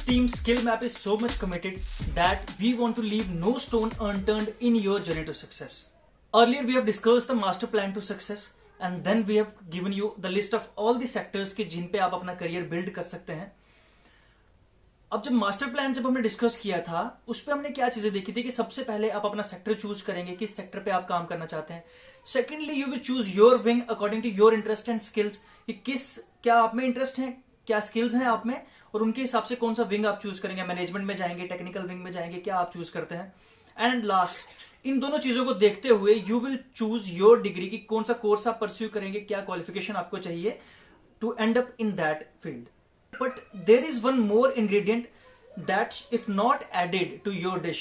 team, Skill Map is so much committed that we want to leave no stone unturned in your journey to success. Earlier, we have discussed the master plan to success, and then we have given you the list of all the sectors के जिन पे आप अपना career build कर सकते हैं. अब जब master plan जब हमने डिस्कस किया था उस पर हमने क्या चीजें देखी थी कि सबसे पहले आप अपना सेक्टर चूज करेंगे, किस सेक्टर पे आप काम करना चाहते हैं. Secondly, you will choose your wing according to your interest and skills, कि क्या आप में इंटरेस्ट है, क्या स्किल्स हैं आप में, और उनके हिसाब से कौन सा विंग आप चूज करेंगे. मैनेजमेंट में जाएंगे, टेक्निकल विंग में जाएंगे, क्या आप चूज करते हैं. एंड लास्ट, इन दोनों चीजों को देखते हुए you will choose your degree, की कौन सा कोर्स आप परस्यू करेंगे, क्या क्वालिफिकेशन आपको चाहिए to end up in that field. But there is one more ingredient that if not added to your dish,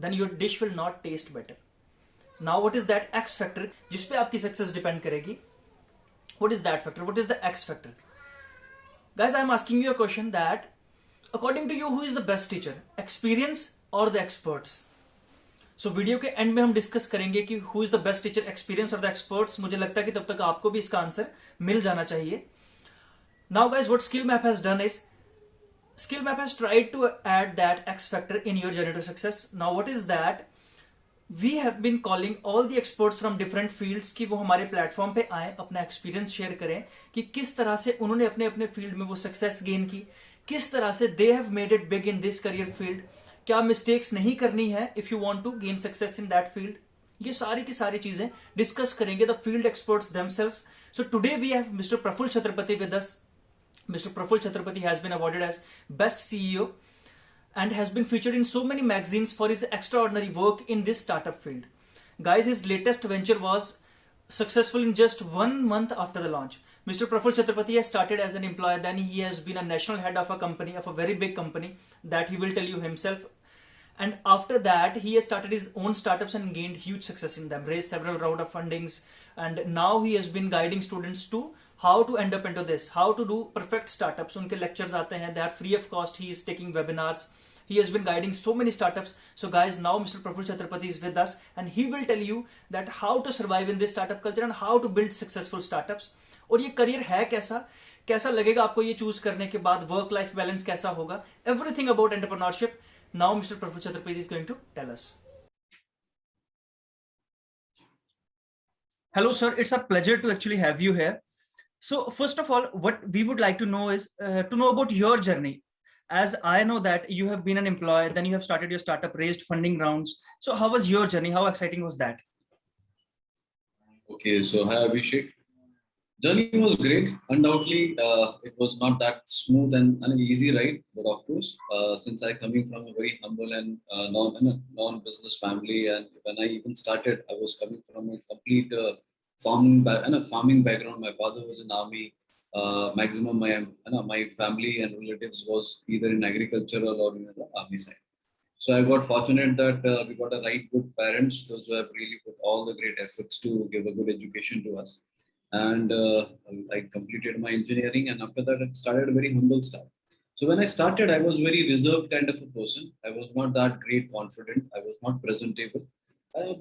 then your dish will not taste better. Now what is that X factor जिस पे आपकी success depend करेगी? What is that factor? What is the X factor? Guys, I am asking you a question that according to you, who is the best teacher? Experience or the experts? So video के and में हम discuss करेंगे कि who is the best teacher, experience or the experts. मुझे लगता है कि तब तक आपको भी इसका आंसर मिल जाना चाहिए. Now guys, what Skill Map has done is Skill Map has tried to add that X factor in your journey to success. Now what is that? We have been calling all the experts from different fields कि वो हमारे platform पे आए, अपना experience share करें कि किस तरह से उन्होंने अपने अपने फील्ड में वो सक्सेस गेन की, किस तरह से they have made it big in this career field, क्या मिस्टेक्स नहीं करनी है if you want to gain success in that field. ये सारी की सारी चीजें डिस्कस करेंगे the field experts themselves. So today we have mister Praful Chhatrapati with us. Mr. Praful Chhatrapati has been awarded as Best CEO and has been featured in so many magazines for his extraordinary work in this startup field. Guys, his latest venture was successful in just 1 month after the launch. Mr. Praful Chhatrapati has started as an employee, then he has been a national head of a company, of a very big company that he will tell you himself. And after that, he has started his own startups and gained huge success in them, raised several rounds of fundings, and now he has been guiding students to how to end up into this, how to do perfect startups. उनके lectures आते हैं, they are free of cost. He is taking webinars. He has been guiding so many startups. So guys, now Mr. Praful Chhatrapati is with us and he will tell you that how to survive in this startup culture and how to build successful startups. और ये career है कैसा लगेगा आपको ये choose करने के बाद, वर्क लाइफ बैलेंस कैसा होगा, everything about entrepreneurship. Now Mr. Praful Chhatrapati is going to tell us. Hello sir, it's a pleasure to actually have you here. So first of all, what we would like to know is to know about your journey. As I know that you have been an employee, then you have started your startup, raised funding rounds. So how was your journey? How exciting was that? Okay, so hi Abhishek. Journey was great. Undoubtedly, it was not that smooth and an easy ride, but of course, since I coming from a very humble and non-business family, and when I even started, I was coming from a complete farming background. My father was in army. Maximum my family and relatives was either in agricultural or in the army side. So I got fortunate that we got a right good parents, those who have really put all the great efforts to give a good education to us. And I completed my engineering, and after that, it started a very humble start. So when I started, I was very reserved kind of a person. I was not that great confident. I was not presentable.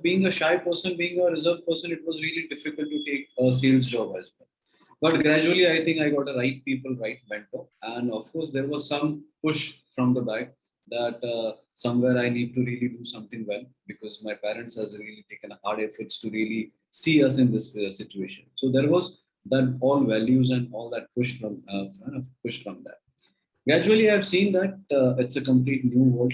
Being a shy person, being a reserved person, it was really difficult to take a sales job as well. But gradually, I think I got the right people, right mentor. And of course, there was some push from the back that somewhere I need to really do something well, because my parents has really taken hard efforts to really see us in this situation. So there was that all values and all that push from that. Gradually, I've seen that it's a complete new world.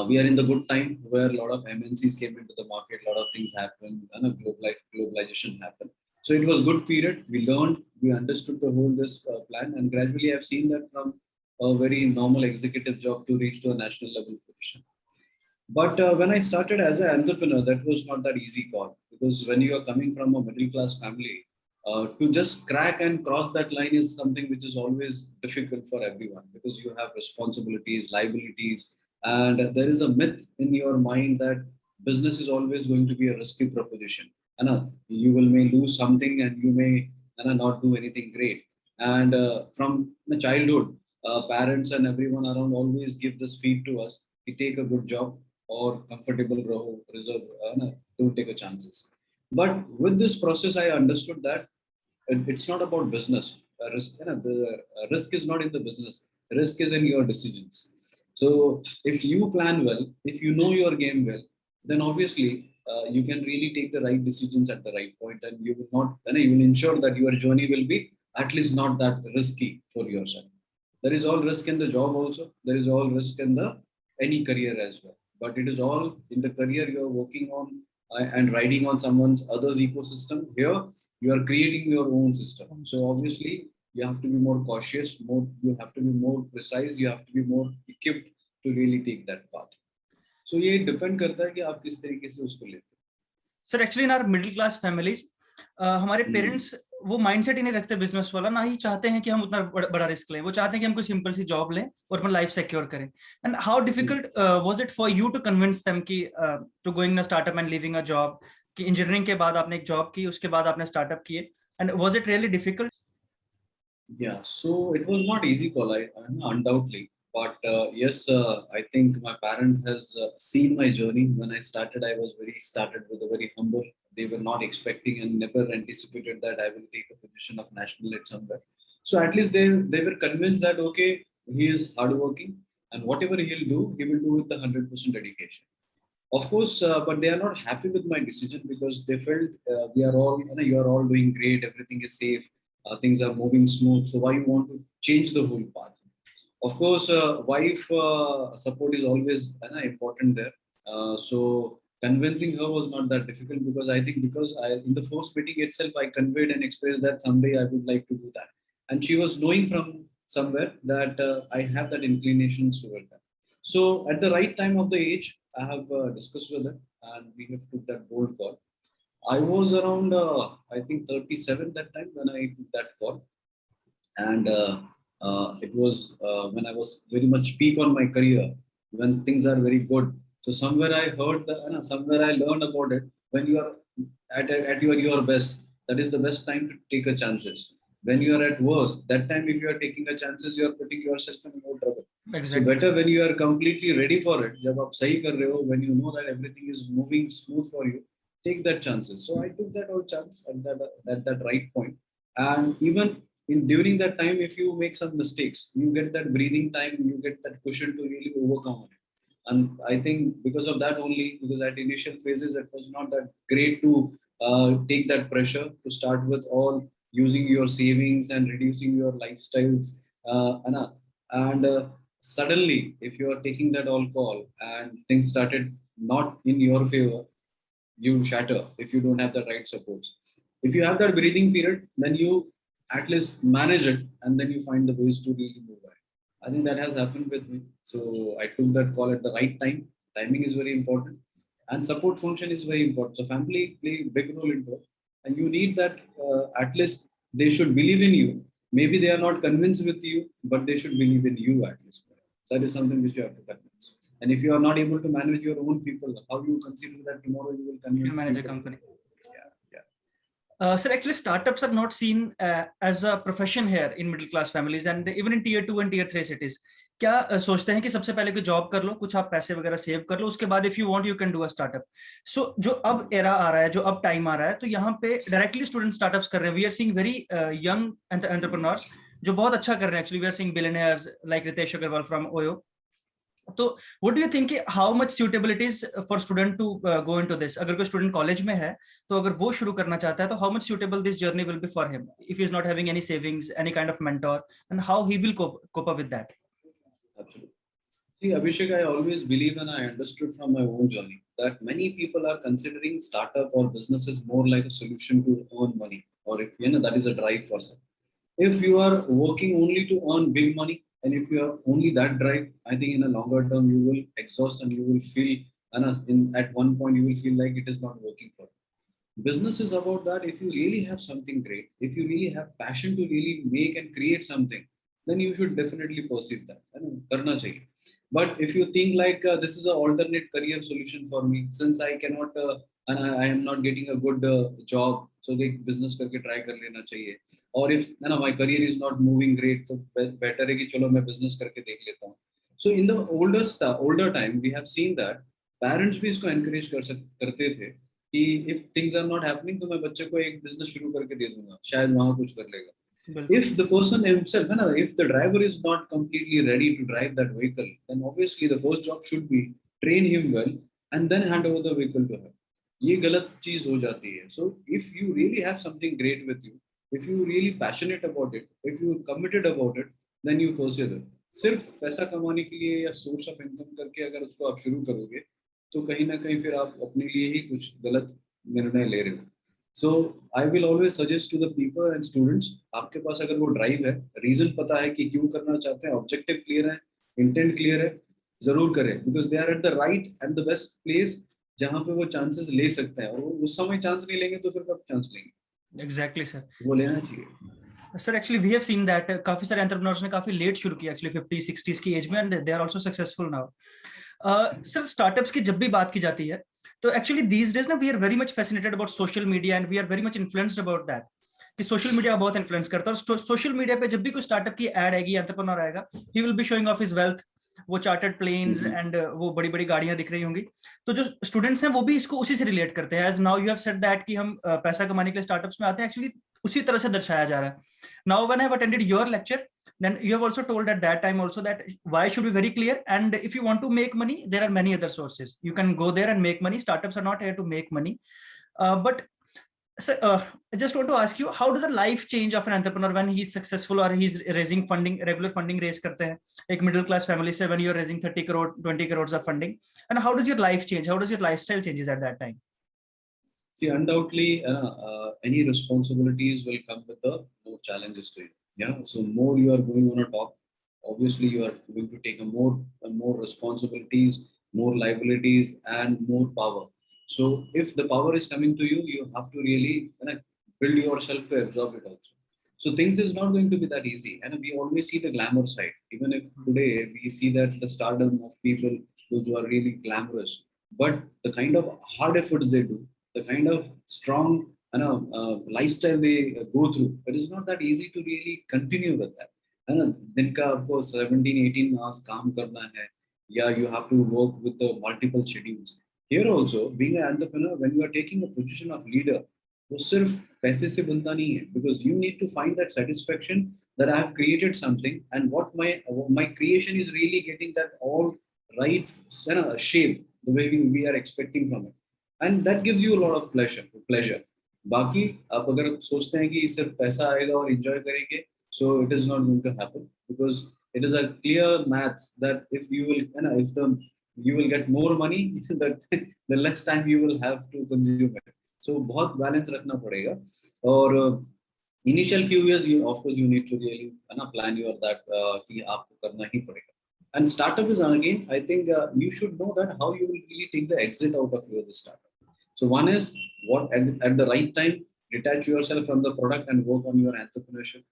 We are in the good time where a lot of MNCs came into the market, a lot of things happened, and globalization happened. So it was good period. We learned, we understood the whole this plan, and gradually I've seen that from a very normal executive job to reach to a national level position. But when I started as an entrepreneur, that was not that easy call, because when you are coming from a middle class family, to just crack and cross that line is something which is always difficult for everyone, because you have responsibilities, liabilities, and there is a myth in your mind that business is always going to be a risky proposition. And you will may lose something, and you may not do anything great. And from the childhood, parents and everyone around always give this feed to us: you take a good job or comfortable reserve, don't take a chances. But with this process, I understood that it's not about business. Risk is not in the business. risk is in your decisions. So if you plan well, if you know your game well, then obviously you can really take the right decisions at the right point, and you will not, and you will ensure that your journey will be at least not that risky for yourself. There is all risk in the job also. There is all risk in the any career as well. But it is all in the career you are working on and riding on someone's other's ecosystem. Here you are creating your own system. So obviously you have to be more cautious. More you have to be more precise. You have to be more equipped to really take that path. So ये depend करता है कि आप किस तरीके से उसको लेते हैं. Sir actually in our middle class families हमारे पेरेंट्स वो माइंडसेट ही नहीं रखते बिजनेस वाला, ना ही चाहते हैं कि हम उतना बड़ा रिस्क लें. वो चाहते हैं कि हम कोई सिंपल सी जॉब लें और अपना लाइफ सिक्योर करें. And how difficult was it for you to convince them कि to going a startup and leaving a job, कि इंजीनियरिंग के बाद आपने एक जॉब की, उसके बाद आपने स्टार्टअप किए, and was it really difficult? Yeah, so it was not easy call, undoubtedly. But yes, I think my parent has seen my journey. When I started, I was started with a very humble. They were not expecting and never anticipated that I will take a position of national at somewhere. So at least they were convinced that okay, he is hardworking, and whatever he'll do, he will do with the 100% dedication. Of course, but they are not happy with my decision because they felt we are all, you are all doing great, everything is safe, things are moving smooth. So why you want to change the whole path? Of course, wife support is always important there. So convincing her was not that difficult because I think because in the first meeting itself I conveyed and expressed that someday I would like to do that, and she was knowing from somewhere that I have that inclinations toward that. So at the right time of the age, I have discussed with her, and we have took that bold call. I was around I think 37 that time when I took that call, and it was when I was very much peak on my career, when things are very good. So somewhere I heard that, somewhere I learned about it. When you are at your best, that is the best time to take a chances. When you are at worst, that time if you are taking a chances, you are putting yourself in more trouble. Exactly. So better when you are completely ready for it. जब आप सही कर रहे हो, when you know that everything is moving smooth for you, take that chances. So I took that whole chance at that right point, and even during that time, if you make some mistakes, you get that breathing time, you get that cushion to really overcome it. And I think because of that only, because at initial phases it was not that great to take that pressure to start with, all using your savings and reducing your lifestyles, and suddenly if you are taking that all call and things started not in your favor, you shatter if you don't have the right supports. If you have that breathing period, then you at least manage it, and then you find the ways to really move ahead. I think that has happened with me. So I took that call at the right time. Timing is very important, and support function is very important. So family play a big role into it, and you need that. At least they should believe in you. Maybe they are not convinced with you, but they should believe in you at least. That is something which you have to convince. And if you are not able to manage your own people, how you consider that tomorrow you will convince manage a people? company? Yeah. Sir, actually, startups are not seen as a profession here in middle class families and even in tier 2 and tier 3 cities. क्या सोचते हैं कि सबसे पहले कोई job कर लो, कुछ आप पैसे वगैरह सेव कर लो, उसके बाद if you want you can do a startup. So जो अब एरा आ रहा है, जो अब टाइम आ रहा है, तो यहाँ पे डायरेक्टली स्टूडेंट स्टार्टअप्स कर रहे हैं. We are seeing very young entrepreneurs जो बहुत अच्छा कर रहे हैं. Actually we are seeing billionaires like Ritesh Agarwal from OYO. तो what do you think, how much suitable it is for student to go into this? अगर कोई स्टूडेंट कॉलेज में है तो अगर वो शुरू करना चाहता है, तो how much suitable this journey will be for him if he is not having any savings, any kind of mentor, and how he will cope up with that? Absolutely. See, Abhishek, I always believe, and I understood from my own journey, that many people are considering startup or businesses more like a solution to earn money, or if that is a drive for them. If you are working only to earn big money, and if you are only that drive, I think in a longer term you will exhaust and you will feel, and at one point you will feel like it is not working for you. Business is about that. If you really have something great, if you really have passion to really make and create something, then you should definitely pursue that. Karna chahiye. But if you think like this is an alternate career solution for me, since I cannot and I am not getting a good job, so like business करके try कर लेना चाहिए. Or if my career is not moving great, so better है कि चलो मैं business करके देख लेता हूँ. So in the older time, we have seen that parents भी इसको encourage करते थे कि if things are not happening, तो मैं बच्चे को एक business शुरू करके दे दूंगा, शायद वहाँ कुछ कर लेगा. बिल्कुल। If the person himself, है ना, if the driver is not completely ready to drive that vehicle, then obviously the first job should be train him well and then hand over the vehicle to him. ये गलत चीज हो जाती है. So if you really have something great with you, if you really passionate about it, if you committed about it, then you pursue it. सिर्फ पैसा कमाने के लिए या सोर्स ऑफ इनकम करके अगर उसको आप शुरू करोगे तो कहीं ना कहीं फिर आप अपने लिए ही कुछ गलत निर्णय ले रहे हो. So I will always suggest to the people and students, आपके पास अगर वो ड्राइव है, रीजन पता है कि क्यों करना चाहते हैं, ऑब्जेक्टिव क्लियर है, इंटेंट क्लियर है, जरूर करें, because they are at the right and the best place जहाँ पे वो चांसेस ले सकते हैं. और वो उस समय चांस नहीं लेंगे तो फिर कब चांस लेंगे? एग्जैक्टली सर, वो लेना चाहिए. Sir actually we have seen that काफी सारे एंटरप्रेन्योर्स ने काफी लेट शुरू किया एक्चुअली 50-60s की एज में, and they are also successful now. Sir startups की जब भी बात की जाती है तो एक्चुअली दीज डेज ना we are very much fascinated about social media and we are very much influenced about that कि सोशल मीडिया बहुत इन्फ्लुएंस करता है. और सोशल मीडिया पे जब भी कोई स्टार्टअप की एड आएगी, एंटरप्रेन्योर आएगा, he will be showing off his wealth, वो चार्टर्ड प्लेन्स एंड वो बड़ी बड़ी गाड़ियां दिख रही होंगी. तो जो स्टूडेंट्स हैं वो भी इसको उसी से रिलेट करते हैं. As now you have said that कि हम पैसा कमाने के लिए स्टार्टअप्स में आते हैं, एक्चुअली उसी तरह से दर्शाया जा रहा है. Now when I have attended your lecture, then you have also told at that time also that why should be very clear, and if you want to make money there are many other sources. You can go there and make money. Startups are not here to make money. But so, I just want to ask you, how does the life change of an entrepreneur when he's successful or he's raising funding, regular funding raise karte hain ek middle class family se, when you're raising 30 crore 20 crores of funding, and how does your life change, how does your lifestyle changes at that time? See, undoubtedly any responsibilities will come with the more challenges to you. Yeah, so more you are going on a top, obviously you are going to take more responsibilities, more liabilities, and more power. So if the power is coming to you, you have to really build yourself to absorb it also. So things is not going to be that easy, and we always see the glamour side. Even if today we see that the stardom of people, those who are really glamorous, but the kind of hard efforts they do, the kind of strong lifestyle they go through, it is not that easy to really continue with that. है ना, दिन का आपको 17-18 hours काम करना है, या you have to work with the multiple schedules. Here also, being an entrepreneur, when you are taking a position of leader, वो सिर्फ पैसे से बनता नहीं है, because you need to find that satisfaction that I have created something and what my creation is really getting that all right shape the way we are expecting from it, and that gives you a lot of pleasure. बाकी आप अगर सोचते हैं कि सिर्फ पैसा आएगा और एंजॉय करेंगे, so it is not going to happen, because it is a clear math that if you will get more money, that the less time you will have to consume it. So बहुत balance रखना पड़ेगा. और initial few years of course you need to really plan your that कि आपको करना ही पड़ेगा. And startup is again, I think you should know that how you will really take the exit out of your startup. So one is what at the right time, detach yourself from the product and work on your entrepreneurship.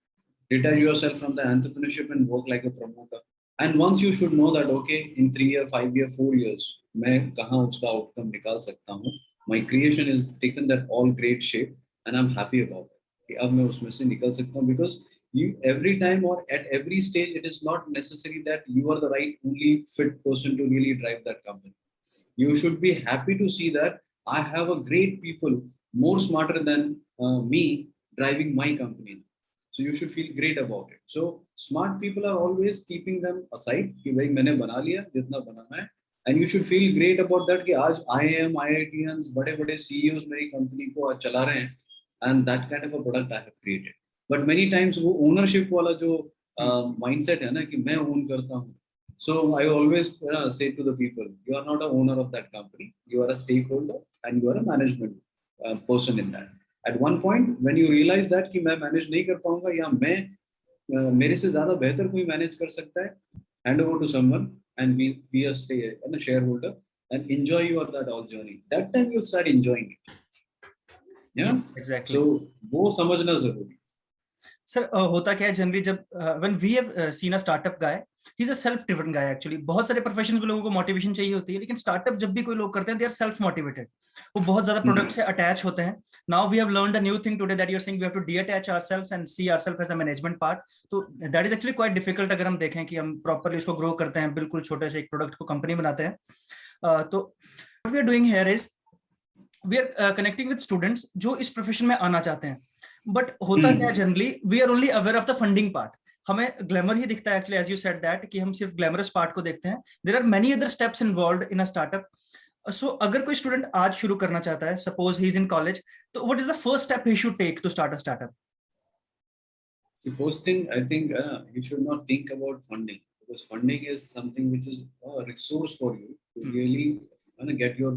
Detach yourself from the entrepreneurship and work like a promoter. And once you should know that, okay, in 3 years, 5 years, 4 years, मैं कहाँ उसका outcome निकाल सकता हूँ. My creation is taken that all great shape and I'm happy about it. कि अब मैं उसमें से निकल सकता हूँ, because you every time or at every stage, it is not necessary that you are the right only fit person to really drive that company. You should be happy to see that I have a great people more smarter than me driving my company. So you should feel great about it. So smart people are always keeping them aside कि भाई मैंने बना लिया जितना बनाना है, and you should feel great about that कि आज IIM, IITians, बड़े-बड़े CEOs मेरी कंपनी को आज चला रहे हैं, and that kind of a product I have created. But many times वो ownership वाला जो mindset है ना कि मैं own करता हूँ. So I always say to the people, you are not a owner of that company. You are a stakeholder and you are a management person in that. At one point, when you realize that कि मैं manage नहीं कर पाऊंगा या मैं मेरे से ज़्यादा बेहतर कोई manage कर सकता है, hand over to someone and be a shareholder and enjoy your that all journey. That time you'll start enjoying it. Yeah, exactly. So वो समझना जरूरी. सर होता क्या है जनरली जब when we have seen a startup guy, he is a self driven guy. Actually बहुत सारे professions में लोगों को मोटिवेशन चाहिए होती है, लेकिन स्टार्टअप जब भी कोई लोग करते हैं दे आर सेल्फ मोटिवेटेड. वो बहुत ज्यादा प्रोडक्ट से अटैच होते हैं. Now we have learned a new thing today that you are saying we have to detach ourselves and see ourself as a management part. तो that is actually quite difficult अगर हम देखें कि हम properly उसको grow करते हैं, बिल्कुल छोटे से एक प्रोडक्ट को कंपनी बनाते हैं. तो what we are doing here is we are connecting with students जो इस प्रोफेशन में आना चाहते हैं. बट होता क्या है generally, we are only aware of the funding part. हमें ग्लैमर ही दिखता है actually, as you said that, कि हम सिर्फ ग्लैमरस पार्ट को देखते हैं. There are many other steps involved in a startup. So अगर कोई स्टूडेंट आज शुरू करना चाहता है, suppose he is in college, तो what is the first step he should take to start a startup? The first thing, I think you should not think about funding, because funding is something which is a resource for you to really get your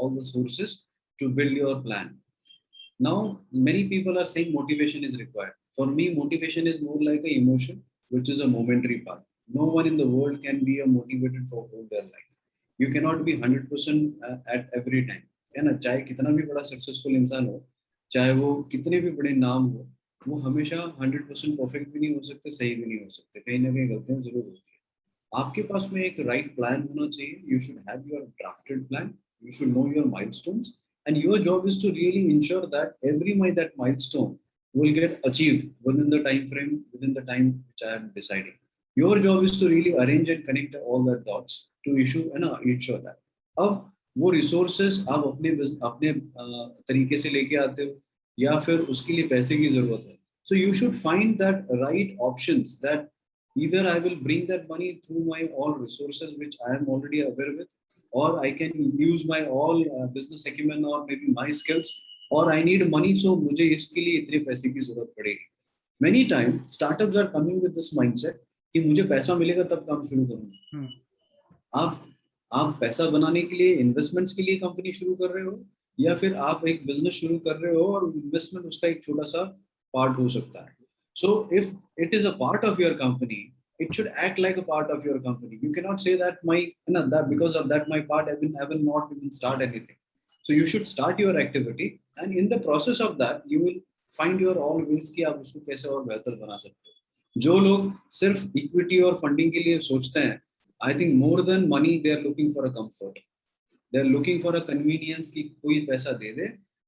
all the sources to build your plan. Now, many people are saying motivation is required. For me, motivation is more like an emotion, which is a momentary part. No one in the world can be motivated for all their life. You cannot be 100% at every time. है ना, चाहे कितना भी बड़ा successful इंसान हो, चाहे वो कितने भी बड़े नाम हो, वो हमेशा 100% परफेक्ट भी नहीं हो सकते, सही भी नहीं हो सकते, कहीं ना कहीं गलतियां जरूर होती है. आपके पास में एक राइट प्लान होना चाहिए. You should have your drafted plan. You should know your milestones, and your job is to really ensure that that milestone will get achieved within the time frame, within the time which I am deciding. Your job is to really arrange and connect all the dots to ensure that. अब वो resources आप अपने तरीके से लेके आते हो, या फिर उसके लिए पैसे की जरूरत है. So you should find that right options, that either I will bring that money through my all resources which I am already aware with, or I can use my all business acumen or maybe my skills, or I need money, so मुझे इसके लिए इतने पैसे की जरूरत पड़ेगी. Many times startups are coming with this mindset कि मुझे पैसा मिलेगा तब काम शुरू करूंगा. आप पैसा बनाने के लिए, इन्वेस्टमेंट्स के लिए कंपनी शुरू कर रहे हो, या फिर आप एक बिजनेस शुरू कर रहे हो और इन्वेस्टमेंट उसका एक छोटा सा पार्ट हो सकता है. So if it is a part of your company, it should act like a part of your company. You cannot say that that because of that my part I will not even start anything. So you should start your activity, and in the process of that you will find your all ways कि आप उसको कैसे और बेहतर बना सकते हो. जो लोग सिर्फ इक्विटी और फंडिंग के लिए सोचते हैं, I think more than money they are looking for a comfort. They are looking for a convenience कि कोई पैसा दे दे,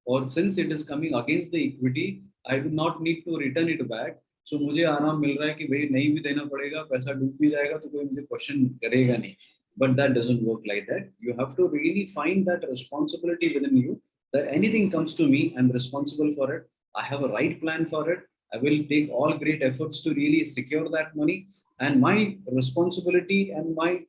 और since it is coming against the equity, I will not need to return it back. So मुझे आराम मिल रहा है कि भाई नहीं भी देना पड़ेगा, पैसा डूब भी जाएगा तो कोई मुझे क्वेश्चन करेगा नहीं. But that doesn't work like that. You have to really find that responsibility within you, that anything comes to me, I'm responsible for it. I have a right plan for it. I will take all great efforts to really secure that money. And my responsibility and my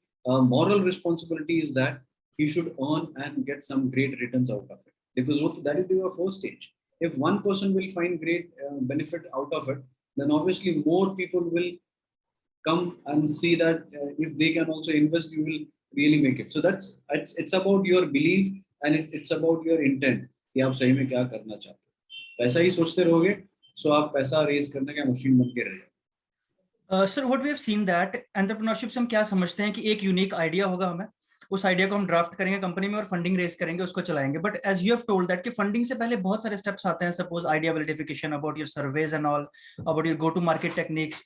moral responsibility is that you should earn and get some great returns out of it. Because that is your first stage. If one person will find great benefit out of it, then obviously more people will come and see that if they can also invest, you will really make it. So it's about your belief, and it's about your intent कि आप सही में क्या करना चाहते हो. पैसा ही सोचते रहोगे, so आप पैसा रेज करने का मशीन बन के रह जाओ. Sir what we have seen that entrepreneurship से हम क्या समझते हैं कि एक यूनिक आइडिया होगा, हमें उस आइडिया को हम ड्राफ्ट करेंगे कंपनी में और फंडिंग रेज करेंगे, उसको चलाएंगे. But as you have told that कि फंडिंग से पहले बहुत सारे स्टेप्स आते हैं. Suppose idea validification, about your surveys and all, about your go to market techniques.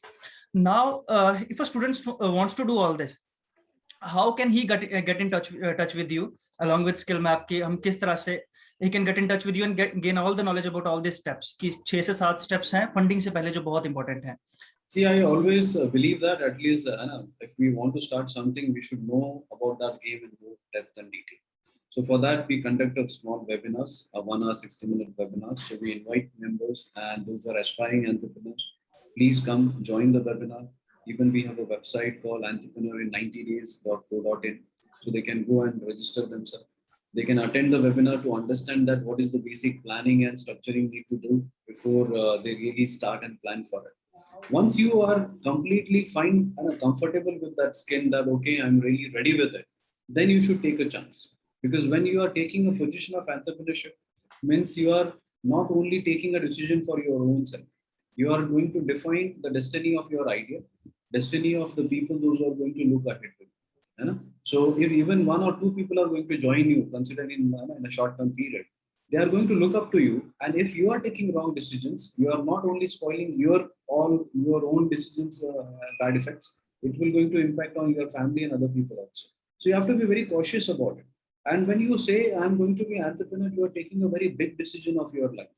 Now if a student wants to do all this, how can he get in touch with you along with skill map कि हम किस तरह से he can get in touch with you and gain all the knowledge about all these steps कि 6 से 7 steps हैं funding से पहले जो बहुत इंपॉर्टेंट हैं. See, I always believe that at least if we want to start something, we should know about that game in more depth and detail. So for that, we conduct a small webinars, a 1 hour 60-minute webinar. So we invite members and those who are aspiring entrepreneurs. Please come join the webinar. Even we have a website called entrepreneurin90days.co.in. So they can go and register themselves. They can attend the webinar to understand that what is the basic planning and structuring need to do before they really start and plan for it. Once you are completely fine and comfortable with that skin, that okay, I'm really ready with it, then you should take a chance. Because when you are taking a position of entrepreneurship, means you are not only taking a decision for your own self, you are going to define the destiny of your idea, destiny of the people those who are going to look at it with. So if even 1 or 2 people are going to join you, considering in a short-term period, they are going to look up to you. And if you are taking wrong decisions, you are not only spoiling your own decisions, bad effects, it will going to impact on your family and other people also. So you have to be very cautious about it. And when you say, I'm going to be an entrepreneur, you are taking a very big decision of your life.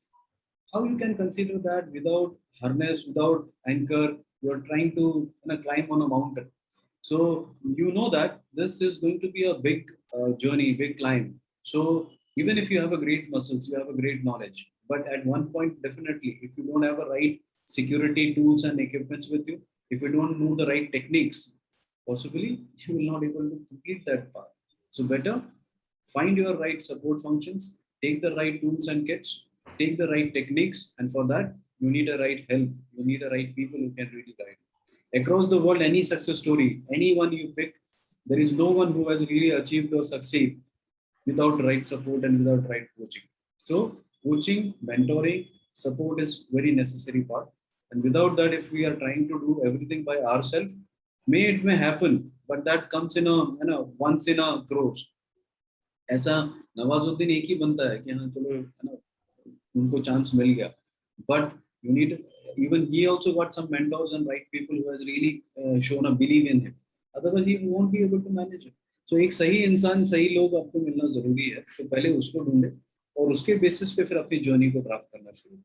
How you can consider that without harness, without anchor, you are trying to climb on a mountain. So you know that this is going to be a big journey, big climb. So even if you have a great muscles, you have a great knowledge, but at one point, definitely, if you don't have a right security tools and equipments with you, if you don't know the right techniques, possibly you will not able to complete that path. So better find your right support functions, take the right tools and kits, take the right techniques, and for that you need a right help, you need a right people who can really guide you. Across the world, any success story, anyone you pick, there is no one who has really achieved or succeed without right support and without right coaching. So coaching, mentoring, support is very necessary part. And without that, if we are trying to do everything by ourselves, it may happen, but that comes in a once in a crores. ऐसा नवाजुद्दीन एक ही बनता है कि हाँ चलो है ना उनको चांस मिल गया, but you need, even he also got some mentors and right people who has really shown a belief in him, otherwise he won't be able to manage it. So एक सही इंसान, सही लोग आपको मिलना जरूरी है, तो पहले उसको ढूंढे और उसके बेसिस पे फिर अपनी जर्नी को ड्राफ्ट करना शुरू।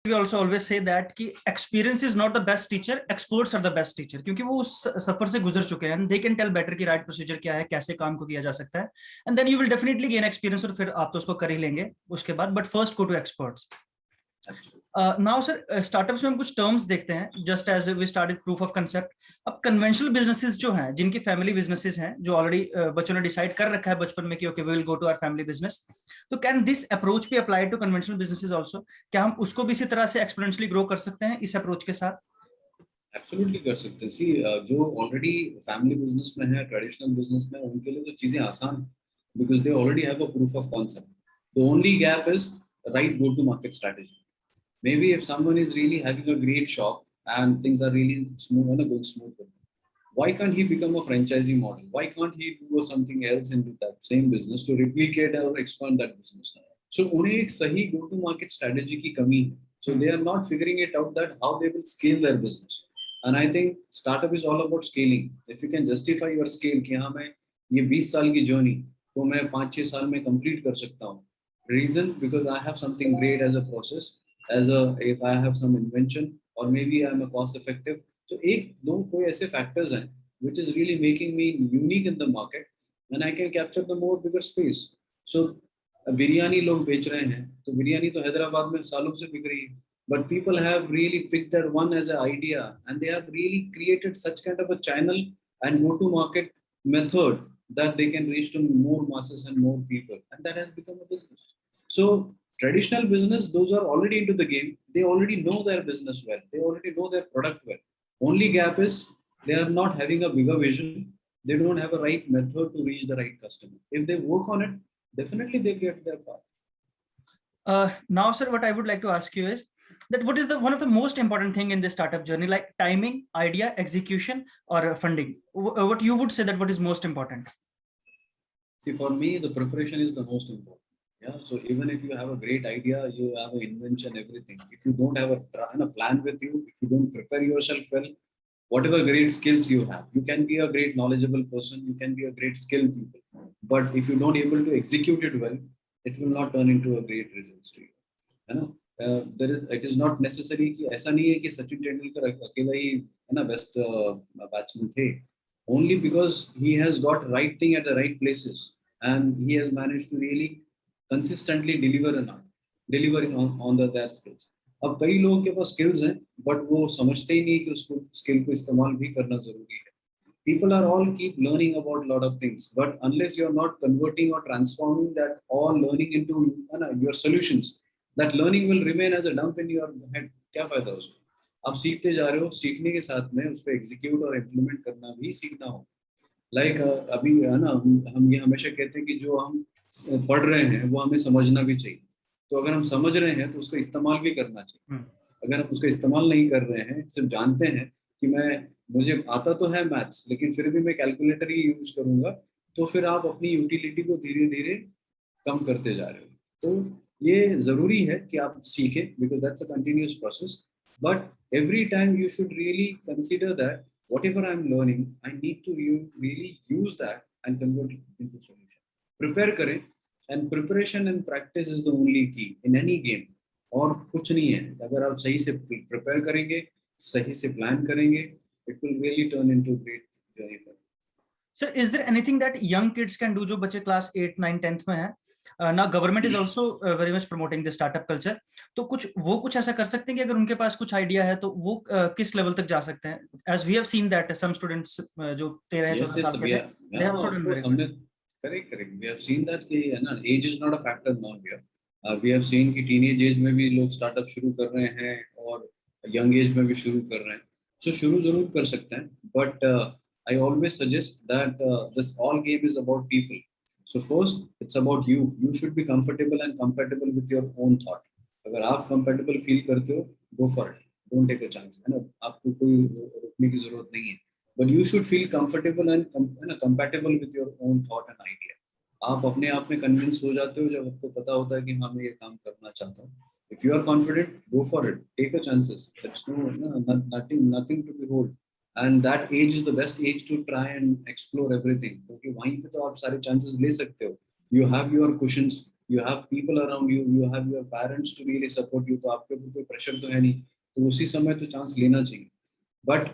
We also always say that कि experience is not the best teacher, experts are the best teacher, क्योंकि वो उस सफर से गुजर चुके हैं, and they can tell better कि right procedure क्या है, कैसे काम को किया जा सकता है, and then you will definitely gain experience, और फिर आप तो उसको कर ही लेंगे उसके बाद, but first go to experts. Now sir, startups में हम कुछ terms देखते हैं, just as we started proof of concept. अब conventional businesses जो हैं, जिनकी family businesses हैं, जो already बच्चों ने decide कर रखा है बचपन में कि okay we will go to our family business, तो can this approach be applied to conventional businesses also? क्या हम उसको भी इसी तरह से exponentially grow कर सकते हैं इस approach के साथ? Absolutely कर सकते हैं। See, जो already family business में है, traditional business में, उनके लिए तो चीजें आसान हैं, because they already have a proof of concept. The only gap is right go-to-market strategy. Maybe if someone is really having a great shop and things are really smooth and going smooth with him, why can't he become a franchisee model? Why can't he do something else into that same business to replicate or expand that business? So उन्हें एक सही go-to-market strategy की कमी है. So they are not figuring it out that how they will scale their business. And I think startup is all about scaling. If you can justify your scale कि हाँ मैं ये 20 साल की journey तो मैं 5-6 साल में complete कर सकता हूँ. Reason, because I have something great as a process, if I have some invention, or maybe I'm a cost effective. So एक दो कोई ऐसे factors हैं which is really making me unique in the market, and I can capture the more bigger space. So biryani लोग बेच रहे हैं, तो बिरयानी तो हैदराबाद में सालों से बिक रही है, but people have really picked that one as an idea, and they have really created such kind of a channel and go-to-market method that they can reach to more masses and more people, and that has become a business. So traditional business, those are already into the game, they already know their business well, they already know their product well. Only gap is they are not having a bigger vision, they don't have a right method to reach the right customer. If they work on it, definitely they get their path. Now sir, what I would like to ask you is that what is the one of the most important thing in this startup journey, like timing, idea, execution, or funding? What you would say that what is most important? See, for me, the preparation is the most important. Yeah. So even if you have a great idea, you have an invention, everything, if you don't have a plan with you, if you don't prepare yourself well, whatever great skills you have, you can be a great knowledgeable person, you can be a great skilled people, but if you don't able to execute it well, it will not turn into a great results to you. है ना? It is not necessary कि ऐसा नहीं है कि सचिन तेंदुलकर अकेला ही है ना बेस्ट बैट्समैन थे, only because he has got right thing at the right places and he has managed to really consistently deliver on their skills. अब कई लोगों के पास skills हैं, but वो समझते ही नहीं कि उसको skill को इस्तेमाल भी करना जरूरी है. People are all keep learning about a lot of things, but unless you are not converting or transforming that all learning into your solutions, that learning will remain as a dump in your head. क्या फायदा उसको? आप सीखते जा रहे हो, सीखने के साथ में उसको एग्जीक्यूट और इम्प्लीमेंट करना भी सीखना हो. लाइक अभी है ना, हम ये हमेशा कहते हैं कि जो हम पढ़ रहे हैं वो हमें समझना भी चाहिए. तो अगर हम समझ रहे हैं तो उसको इस्तेमाल भी करना चाहिए. अगर हम उसको इस्तेमाल नहीं कर रहे हैं, सिर्फ जानते हैं कि मुझे आता तो है मैथ्स, लेकिन फिर भी मैं कैलकुलेटर ही यूज करूंगा, तो फिर आप अपनी यूटिलिटी को धीरे धीरे कम करते जा रहे हो. तो ये जरूरी है कि आप सीखें, because that's a continuous process, but every time you should really consider that whatever I'm learning, I need to really use that and convert it into solution. Prepare करें, and preparation and practice is the only key in any game. और कुछ नहीं है. अगर आप सही से prepare करेंगे, सही से plan करेंगे, it will really turn into great journey. Sir, is there anything that young kids can do जो बच्चे class 8, 9, 10th में हैं, ना government is also very much promoting the startup culture. तो कुछ ऐसा कर सकते हैं कि अगर उनके पास कुछ आइडिया है तो वो किस लेवल तक जा सकते हैं? As we have seen that some students जो 13 या Yes, 14 yes, साल के we थे, are. They Yeah, have also of done course. Very good. हमने correct, correct. We have seen that कि है ना, age is not a factor now here. We have seen कि teenage age में भी लोग startup शुरू कर रहे हैं और young age में भी शुरू कर रहे हैं. So शुरू जरूर कर सकते हैं. But I always suggest that this all game is about people. So first, it's about you. You should be comfortable and compatible with your own thought. अगर आप compatible feel करते हो, go for it. Don't take a chance. है ना, आपको कोई रोकने की जरूरत नहीं है. But you should feel comfortable and compatible with your own thought and idea. आप अपने आप में convinced हो जाते हो जब आपको पता होता है कि हाँ मैं ये काम करना चाहता हूँ. If you are confident, go for it. Take a chances. It's nothing to behold. And that age is the best age to try and explore everything. क्योंकि वहीं पे तो आप सारे chances ले सकते हो. You have your cushions. You have people around you. You have your parents to really support you. तो आपके ऊपर कोई pressure तो है नहीं. तो उसी समय तो chance लेना चाहिए. But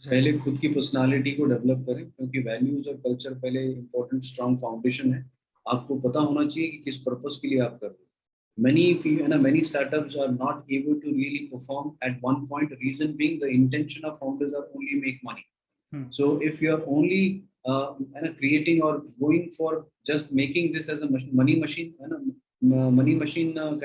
पहले खुद की पर्सनालिटी को डेवलप करें क्योंकि वैल्यूज और कल्चर पहले इंपॉर्टेंट स्ट्रॉन्ग फाउंडेशन है. आपको पता होना चाहिए कि किस पर्पस के लिए आप कर रहे हो. Many startups are not able to really perform at one point. Reason being, the intention of founders are only make money. So if you are only creating or going for just making this as a money machine,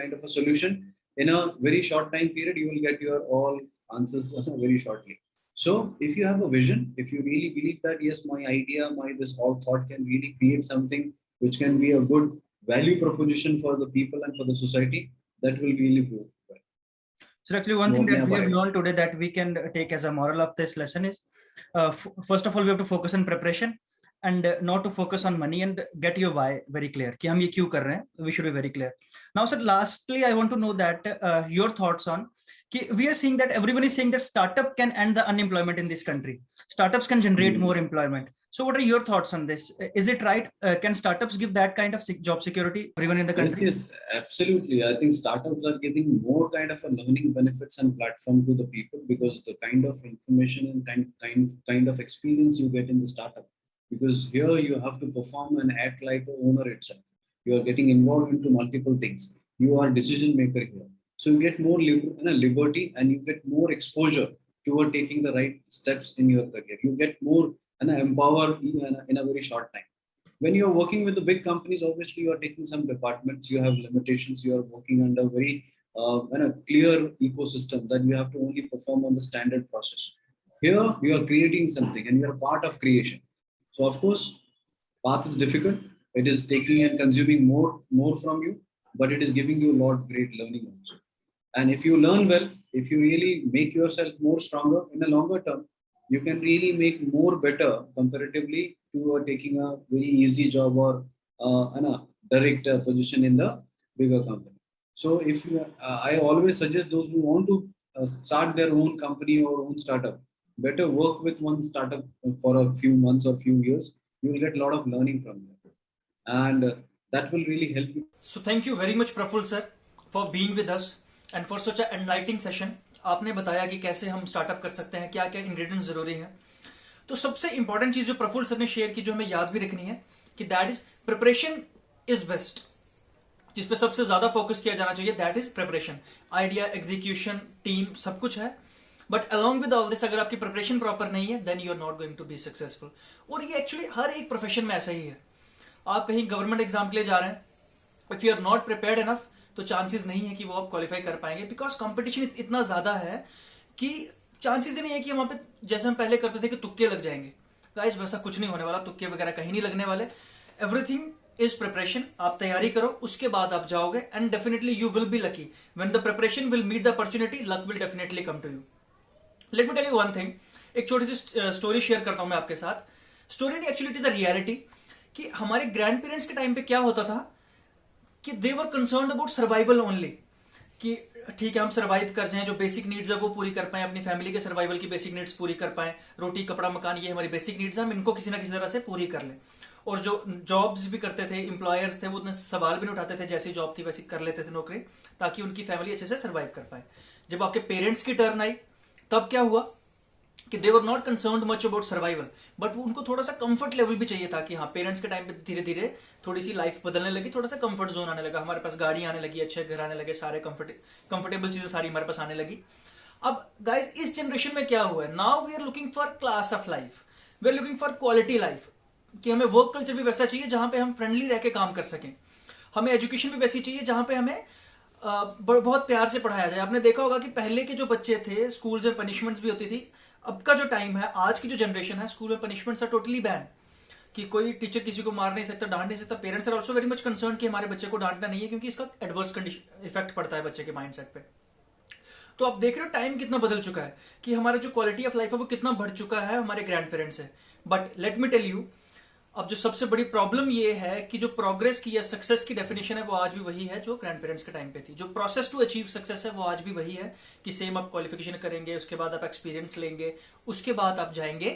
kind of a solution, in a very short time period, you will get your all answers very shortly. So if you have a vision, if you really believe that yes, my idea, my this all thought can really create something which can be a good value proposition for the people and for the society, that will really go well. So actually one thing that we have learned today that we can take as a moral of this lesson is, first of all, we have to focus on preparation and not to focus on money, and get your why very clear कि हम ये क्यों कर रहे हैं. We should be very clear. Now sir, lastly I want to know that your thoughts on कि we are seeing that everyone is saying that startup can end the unemployment in this country. Startups can generate more employment. So what are your thoughts on this? Is it right? Can startups give that kind of job security to everyone in the country? Yes, absolutely. I think startups are giving more kind of a learning benefits and platform to the people because the kind of information and kind of experience you get in the startup. Because here you have to perform and act like the owner itself. You are getting involved into multiple things. You are decision maker here. So you get more liberty and you get more exposure toward taking the right steps in your career. You get more empowered in a very short time. When you're working with the big companies, obviously you are taking some departments, you have limitations, you are working under very clear ecosystem that you have to only perform on the standard process. Here you are creating something and you are part of creation. So of course, path is difficult. It is taking and consuming more from you, but it is giving you a lot of great learning also. And if you learn well, if you really make yourself more stronger in a longer term, you can really make more better comparatively to taking a very easy job or a direct position in the bigger company. So if you, I always suggest those who want to start their own company or own startup, better work with one startup for a few months or few years. You will get a lot of learning from them, and that will really help you. So thank you very much, Praful sir, for being with us and for such an enlightening session. आपने बताया कि कैसे हम startup कर सकते हैं, क्या क्या इंग्रेडिएंट्स जरूरी हैं. तो सबसे इंपॉर्टेंट चीज जो प्रफुल सर ने शेयर की, जो हमें याद भी रखनी है, कि that is preparation is best. जिस पे सबसे ज्यादा फोकस किया जाना चाहिए, that is preparation. Idea, execution, team, सब कुछ है, but along with all this अगर आपकी प्रिपरेशन प्रॉपर नहीं है, then you are not going to be successful. और ये एक्चुअली हर एक प्रोफेशन में ऐसा ही है. आप कहीं गवर्नमेंट एग्जाम के लिए जा रहे हैं, if you are not prepared enough, तो चांसेस नहीं है कि वो आप क्वालिफाई कर पाएंगे, बिकॉज कंपटीशन इतना ज्यादा है कि चांसेस ही नहीं है कि वहां पे जैसे हम पहले करते थे कि तुक्के लग जाएंगे. गाइस वैसा कुछ नहीं होने वाला, तुक्के वगैरह कहीं नहीं लगने वाले. Everything is preparation. आप तैयारी करो, उसके बाद आप जाओगे, and definitely you will be lucky. When the preparation will meet the opportunity, luck will definitely come to you. Let me tell you one thing. एक छोटी सी स्टोरी शेयर करता हूं मैं आपके साथ. स्टोरी नहीं, actually it is a reality. कि हमारे ग्रैंड पेरेंट्स के टाइम पे क्या होता था कि they were concerned about survival only. कि ठीक है, हम सर्वाइव कर जाएं, जो बेसिक नीड्स है वो पूरी कर पाएं, अपनी फैमिली के सर्वाइवल की बेसिक नीड्स पूरी कर पाएं. रोटी, कपड़ा, मकान, ये हमारी बेसिक नीड्स हैं, हम इनको किसी ना किसी तरह से पूरी कर लें. और जो जॉब्स भी करते थे, एम्प्लॉयर्स थे, वो उतने सवाल भी नहीं उठाते थे, जैसी जॉब थी वैसी कर लेते थे नौकरी, ताकि उनकी फैमिली अच्छे से सर्वाइव कर पाए. जब आपके पेरेंट्स की टर्न आई, तब क्या हुआ कि they were not concerned much about survival, but उनको थोड़ा सा कंफर्ट लेवल भी चाहिए था कि हाँ पेरेंट्स के टाइम पे धीरे धीरे थोड़ी सी लाइफ बदलने लगी, थोड़ा सा कंफर्ट जोन आने लगा, हमारे पास गाड़ी आने लगी, अच्छे घर आने लगे, सारे कंफर्टेबल चीजें सारी हमारे पास आने लगी। अब गाइस इस जनरेशन में क्या हुआ है, now we are looking for class of life, we are looking for quality life, कि हमें वर्क कल्चर भी वैसा चाहिए जहां पे हम फ्रेंडली रह के काम कर सकें, हमें एजुकेशन भी वैसी चाहिए जहां पे हमें बहुत प्यार से पढ़ाया जाए। आपने देखा होगा कि पहले के जो बच्चे थे स्कूल्स में पनिशमेंट्स भी होती थी, अब का जो टाइम है, आज की जो जनरेशन है, स्कूल में पनिशमेंट्स आर टोटली बैन, कि कोई टीचर किसी को मार नहीं सकता, डांट नहीं सकता। Parents are also very much concern कि हमारे बच्चे को डांटना नहीं है, क्योंकि इसका एडवर्स कंडीशन इफेक्ट पड़ता है बच्चे के माइंडसेट पे। तो आप देख रहे हो टाइम कितना बदल चुका है, कि हमारा जो क्वालिटी ऑफ लाइफ है वो कितना बढ़ चुका है हमारे ग्रैंड पेरेंट्स से। But let me tell you, अब जो सबसे बड़ी प्रॉब्लम ये है कि जो प्रोग्रेस की या सक्सेस की डेफिनेशन है वो आज भी वही है जो ग्रैंड पेरेंट्स के टाइम पे थी। जो प्रोसेस टू अचीव सक्सेस है वो आज भी वही है, कि सेम आप क्वालिफिकेशन करेंगे, उसके बाद आप एक्सपीरियंस लेंगे, उसके बाद आप जाएंगे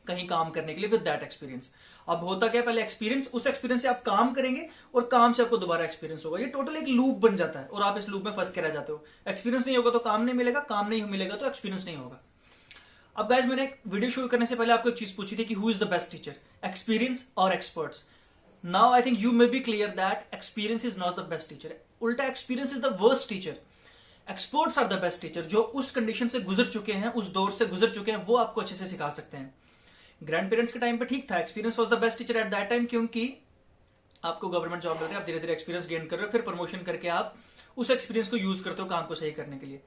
कहीं काम करने के लिए विद दैट एक्सपीरियंस। अब होता क्या, पहले एक्सपीरियंस, उस एक्सपीरियंस से आप काम करेंगे और काम से आपको दोबारा एक्सपीरियंस होगा। ये टोटल एक लूप बन जाता है और आप इस लूप में फंस के रह जाते हो। एक्सपीरियंस नहीं होगा तो काम नहीं मिलेगा, काम नहीं मिलेगा तो एक्सपीरियंस नहीं होगा। अब गाइस मैंने वीडियो शुरू करने से पहले आपको एक चीज पूछी थी कि who is the best teacher, experience और experts. Now I think you may be clear that experience is not the best teacher, उल्टा experience is the worst teacher. Experts are the best teacher, जो उस condition से गुजर चुके हैं, उस दौर से गुजर चुके हैं, वो आपको अच्छे से सिखा सकते हैं। ग्रैंड पेरेंट्स के टाइम पे ठीक था, experience was the best teacher at that time, क्योंकि आपको गवर्नमेंट जॉब मिल रही है, आप धीरे धीरे एक्सपीरियंस गेन कर रहे हो, फिर प्रमोशन करके आप उस एक्सपीरियंस को यूज करते हो काम को सही करने के लिए।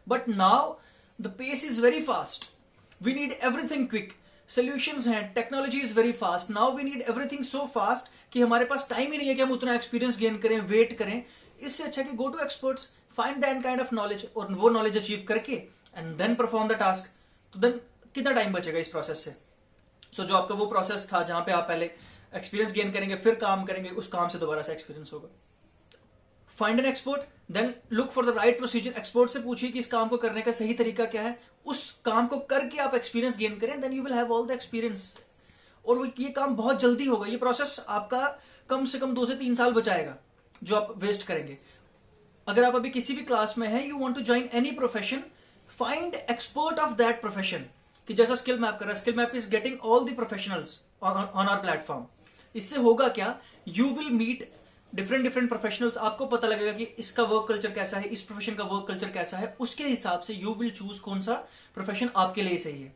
But now the pace is very fast, we need everything quick, solutions हैं, technology is very fast, now we need everything so fast कि हमारे पास टाइम ही नहीं है कि हम उतना एक्सपीरियंस गेन करें, वेट करें। इससे अच्छा कि go to experts, find that kind of knowledge, और वो नॉलेज अचीव करके and then perform the task. तो देन कितना टाइम बचेगा इस प्रोसेस से। सो जो आपका वो प्रोसेस था जहां पे आप पहले एक्सपीरियंस गेन करेंगे, फिर काम करेंगे, उस काम से दोबारा से एक्सपीरियंस होगा। Find an expert, then look for the right procedure. Expert से पूछिए कि इस काम को करने का सही तरीका क्या है, उस काम को करके आप एक्सपीरियंस गेन करें, then you will have all the experience. और ये काम बहुत जल्दी होगा, ये प्रोसेस आपका कम से कम 2 से 3 साल बचाएगा जो आप वेस्ट करेंगे। अगर आप अभी किसी भी क्लास में है, you want to join any profession, find expert of that profession. कि जैसा स्किल मैप कर रहा है, skill map is getting all the professionals on our platform. इससे होगा क्या, you will meet different professionals, आपको पता लगेगा कि इसका वर्क कल्चर कैसा है, इस प्रोफेशन का वर्क कल्चर कैसा है, उसके हिसाब से यू विल चूज कौन सा प्रोफेशन आपके लिए सही है।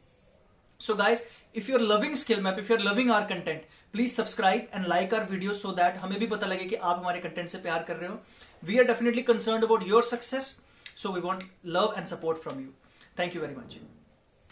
So guys, if you are loving skill map, if you are loving our content, please subscribe and like our video, so that हमें भी पता लगे कि आप हमारे कंटेंट से प्यार कर रहे हो। We are definitely concerned about your success, so we want love and support from you. Thank you very much.